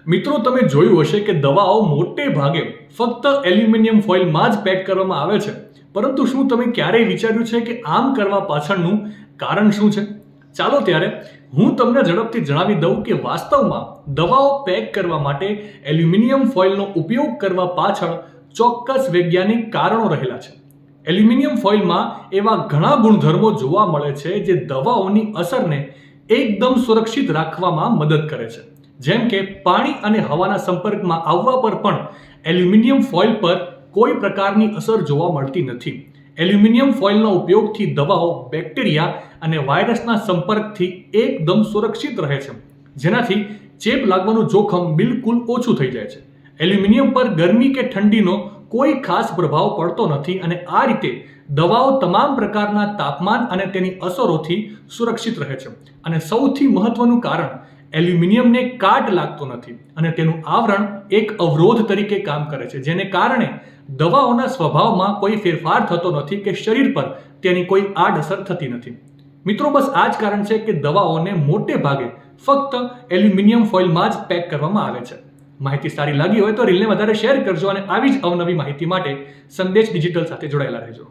મિત્રો, તમે જોયું હશે કે દવાઓ મોટે ભાગે ફક્ત એલ્યુમિનિયમ ફોઇલમાં જ પેક કરવામાં આવે છે, પરંતુ શું તમે ક્યારેય વિચાર્યું છે કે આમ કરવા પાછળનું કારણ શું છે? ચાલો ત્યારે હું તમને ઝડપથી જણાવી દઉં કે વાસ્તવમાં દવાઓ પેક કરવા માટે એલ્યુમિનિયમ ફોઇલનો ઉપયોગ કરવા પાછળ ચોક્કસ વૈજ્ઞાનિક કારણો રહેલા છે. એલ્યુમિનિયમ ફોઇલમાં એવા ઘણા ગુણધર્મો જોવા મળે છે જે દવાઓની અસરને એકદમ સુરક્ષિત રાખવામાં મદદ કરે છે. જેમ કે પાણી અને હવાના સંપર્કમાં આવવા પર પણ એલ્યુમિનિયમ ફોઇલ પર કોઈ પ્રકારની અસર જોવા મળતી નથી. એલ્યુમિનિયમ ફોઇલના ઉપયોગથી દવાઓ બેક્ટેરિયા અને વાયરસના સંપર્કથી એકદમ સુરક્ષિત રહે છે, જેનાથી ચેપ લાગવાનું જોખમ બિલકુલ ઓછું થઈ જાય છે. એલ્યુમિનિયમ પર ગરમી કે ઠંડીનો કોઈ ખાસ પ્રભાવ પડતો નથી અને આ રીતે દવાઓ તમામ પ્રકારના તાપમાન અને તેની અસરોથી સુરક્ષિત રહે છે. અને સૌથી મહત્વનું કારણ, એલ્યુમિનિયમને કાટ લાગતો નથી અને તેનું આવરણ એક અવરોધ તરીકે કામ કરે છે, જેને કારણે દવાઓના સ્વભાવમાં કોઈ ફેરફાર થતો નથી કે શરીર પર તેની કોઈ આડઅસર થતી નથી. મિત્રો, બસ આ જ કારણ છે કે દવાઓને મોટે ભાગે ફક્ત એલ્યુમિનિયમ ફોઇલમાં જ પેક કરવામાં આવે છે. માહિતી સારી લાગી હોય તો રીલને વધારે શેર કરજો અને આવી જ અવનવી માહિતી માટે સંદેશ ડિજિટલ સાથે જોડાયેલા રહેજો.